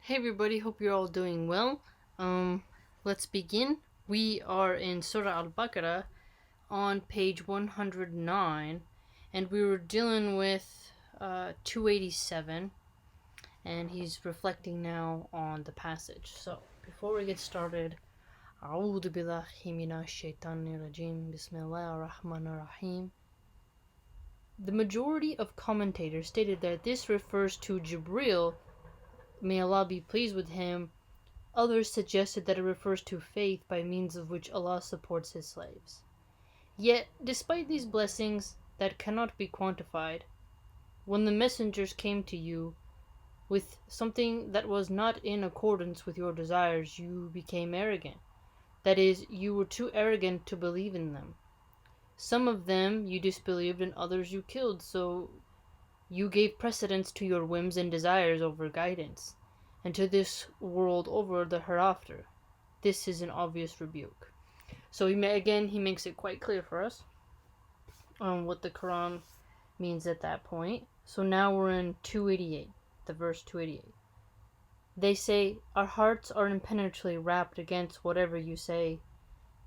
Hey everybody, hope you're all doing well. Let's begin. We are in Surah Al-Baqarah on page 109, and we were dealing with 287, and he's reflecting now on the passage. So, before we get started, أعوذ بالله من الشيطان الرجيم بسم الله الرحمن الرحيم. The majority of commentators stated that this refers to Jibril, may Allah be pleased with him. Others suggested that it refers to faith by means of which Allah supports His slaves. Yet, despite these blessings that cannot be quantified, when the messengers came to you with something that was not in accordance with your desires, you became arrogant. That is, you were too arrogant to believe in them. Some of them you disbelieved and others you killed, so you gave precedence to your whims and desires over guidance, and to this world over the hereafter. This is an obvious rebuke. So he makes it quite clear for us what the Quran means at that point. So now we're in 288, the verse 288. They say, our hearts are impenetrably wrapped against whatever you say.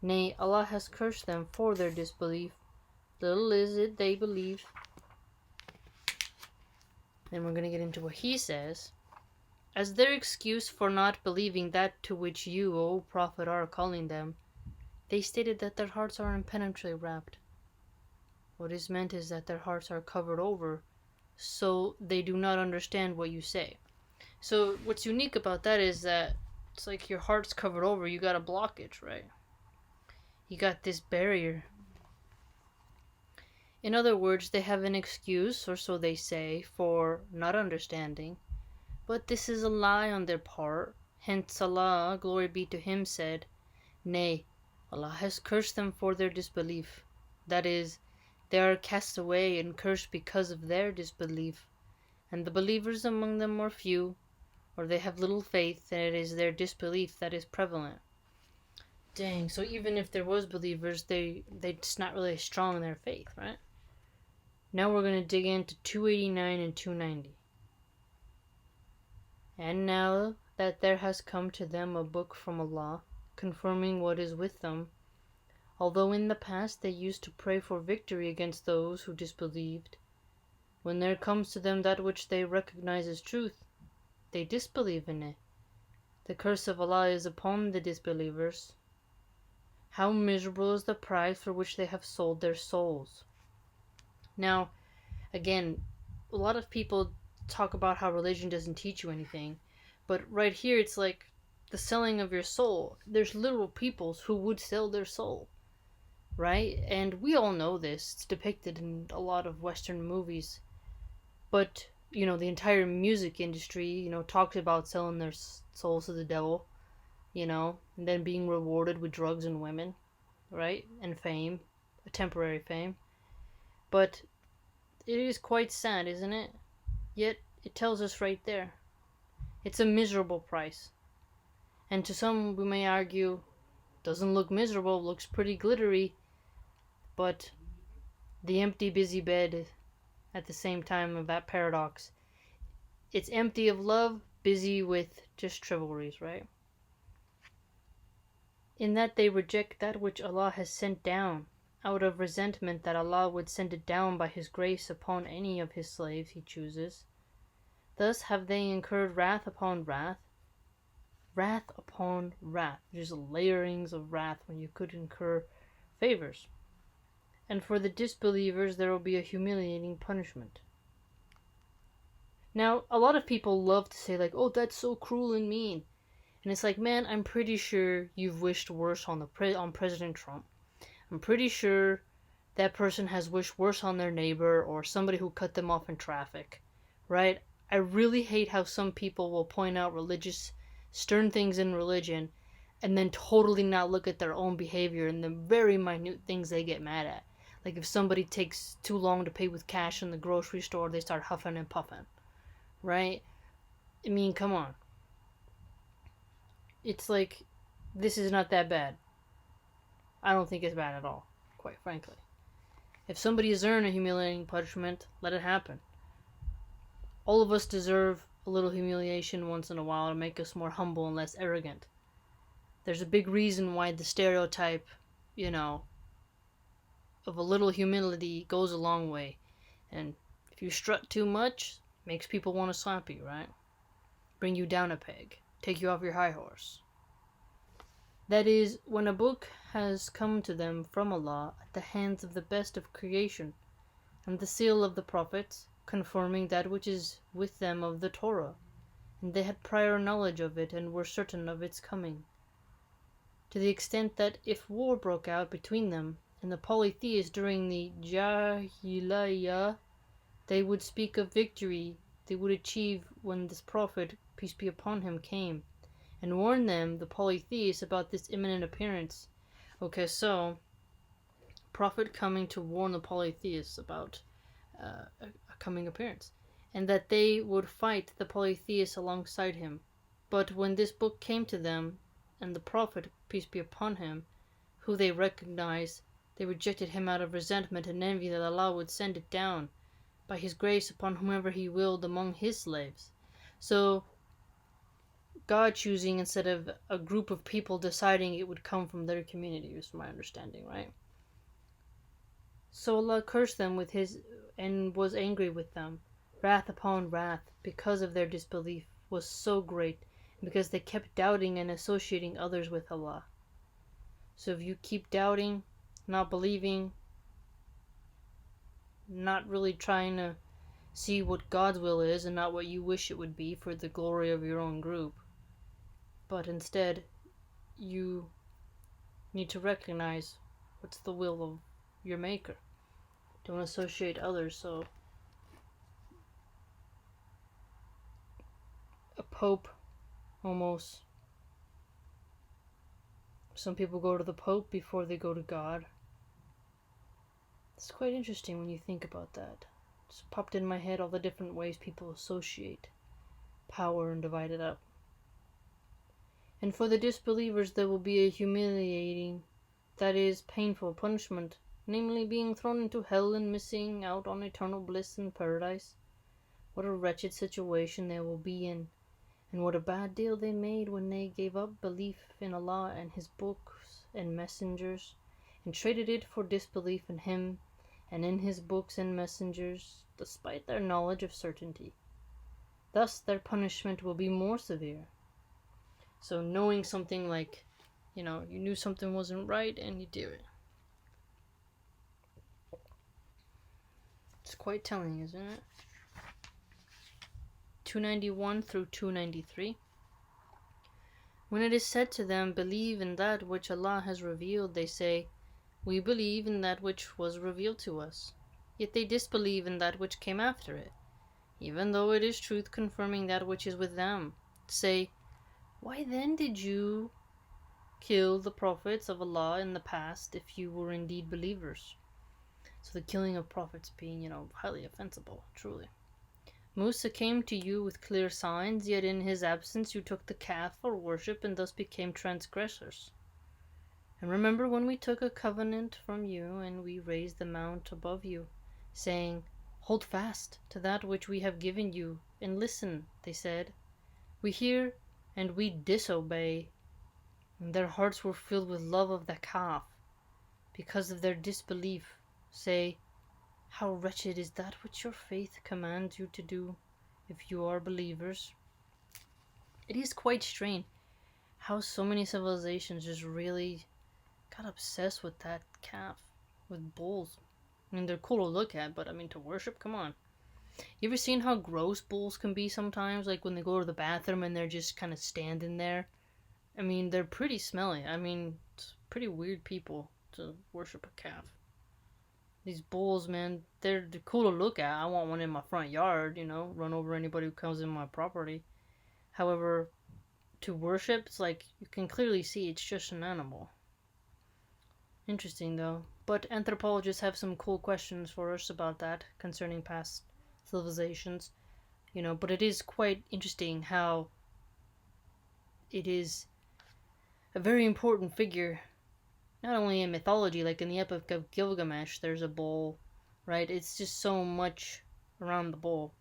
Nay, Allah has cursed them for their disbelief. Little is it they believe. Then we're going to get into what he says. As their excuse for not believing that to which you, O Prophet, are calling them, they stated that their hearts are impenetrably wrapped. What is meant is that their hearts are covered over, so they do not understand what you say. So what's unique about that is that it's like your heart's covered over, you got a blockage, right? You got this barrier. In other words, they have an excuse, or so they say, for not understanding. But this is a lie on their part. Hence Allah, glory be to Him, said, Nay, Allah has cursed them for their disbelief. That is, they are cast away and cursed because of their disbelief. And the believers among them are few, or they have little faith, and it is their disbelief that is prevalent. Dang, so even if there was believers, they're just not really strong in their faith, right? Now we're going to dig into 289 and 290. And now that there has come to them a book from Allah, confirming what is with them, although in the past they used to pray for victory against those who disbelieved, when there comes to them that which they recognize as truth, they disbelieve in it. The curse of Allah is upon the disbelievers. How miserable is the price for which they have sold their souls. Now, again, a lot of people talk about how religion doesn't teach you anything, but right here it's like the selling of your soul. There's literal peoples who would sell their soul, right? And we all know this. It's depicted in a lot of Western movies. But, the entire music industry, talks about selling their souls to the devil, and then being rewarded with drugs and women, right? And fame, a temporary fame. But it is quite sad, isn't it? Yet, it tells us right there. It's a miserable price. And to some, we may argue, doesn't look miserable, looks pretty glittery. But the empty, busy bed, at the same time of that paradox, it's empty of love, busy with just chivalries, right? In that they reject that which Allah has sent down, out of resentment that Allah would send it down by His grace upon any of His slaves He chooses. Thus have they incurred wrath upon wrath, wrath upon wrath. There's layerings of wrath when you could incur favors. And for the disbelievers there will be a humiliating punishment. Now, a lot of people love to say, like, oh, that's so cruel and mean. And it's like, man, I'm pretty sure you've wished worse on President Trump. I'm pretty sure that person has wished worse on their neighbor or somebody who cut them off in traffic, right? I really hate how some people will point out stern things in religion and then totally not look at their own behavior and the very minute things they get mad at. Like if somebody takes too long to pay with cash in the grocery store, they start huffing and puffing, right? I mean, come on. It's like, this is not that bad. I don't think it's bad at all, quite frankly. If somebody has earned a humiliating punishment, let it happen. All of us deserve a little humiliation once in a while to make us more humble and less arrogant. There's a big reason why the stereotype, of a little humility goes a long way. And if you strut too much, makes people want to slap you, right? Bring you down a peg, take you off your high horse. That is, when a book has come to them from Allah at the hands of the best of creation, and the seal of the prophets, confirming that which is with them of the Torah, and they had prior knowledge of it and were certain of its coming, to the extent that if war broke out between them and the polytheists during the Jahiliyyah, they would speak of victory they would achieve when this prophet, peace be upon him, came, and warn them, the polytheists, about this imminent appearance. Okay, so, prophet coming to warn the polytheists about a coming appearance, and that they would fight the polytheists alongside him. But when this book came to them, and the prophet, peace be upon him, who they recognized, they rejected him out of resentment and envy that Allah would send it down by his grace upon whomever he willed among his slaves. So, God choosing instead of a group of people deciding it would come from their community, is my understanding, right? So Allah cursed them with his and was angry with them. Wrath upon wrath, because of their disbelief, was so great, because they kept doubting and associating others with Allah. So if you keep doubting, not believing, not really trying to see what God's will is and not what you wish it would be for the glory of your own group, but instead you need to recognize what's the will of your maker. Don't associate others. So a pope, almost, some people go to the pope before they go to God. It's quite interesting when you think about that. It's popped in my head all the different ways people associate power and divide it up. And for the disbelievers there will be a humiliating, that is, painful punishment, namely being thrown into hell and missing out on eternal bliss in paradise. What a wretched situation they will be in, and what a bad deal they made when they gave up belief in Allah and His books and messengers, and traded it for disbelief in Him and in His books and messengers, despite their knowledge of certainty. Thus their punishment will be more severe. So knowing something, like, you knew something wasn't right and you do it. It's quite telling, isn't it? 291 through 293. When it is said to them, believe in that which Allah has revealed, they say, we believe in that which was revealed to us. Yet they disbelieve in that which came after it, even though it is truth confirming that which is with them. Say, why then did you kill the prophets of Allah in the past if you were indeed believers? So the killing of prophets being, highly offensible, truly. Musa came to you with clear signs, yet in his absence you took the calf for worship and thus became transgressors. And remember when we took a covenant from you and we raised the mount above you, saying, hold fast to that which we have given you, and listen, they said, we hear and we disobey. And their hearts were filled with love of the calf, because of their disbelief. Say, how wretched is that which your faith commands you to do, if you are believers. It is quite strange how so many civilizations just really got obsessed with that calf, with bulls. I mean, they're cool to look at, but to worship, come on. You ever seen how gross bulls can be sometimes? Like when they go to the bathroom and they're just kind of standing there. They're pretty smelly. It's pretty weird people to worship a calf. These bulls, man, they're cool to look at. I want one in my front yard, run over anybody who comes in my property. However, to worship, it's like you can clearly see it's just an animal. Interesting, though. But anthropologists have some cool questions for us about that concerning past civilizations. But it is quite interesting how it is a very important figure, not only in mythology, like in the Epic of Gilgamesh, there's a bull, right? It's just so much around the bull.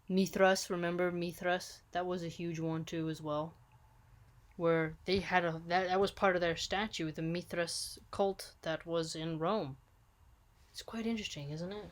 Mithras, remember Mithras? That was a huge one too, as well. Where they had that was part of their statue, the Mithras cult that was in Rome. It's quite interesting, isn't it?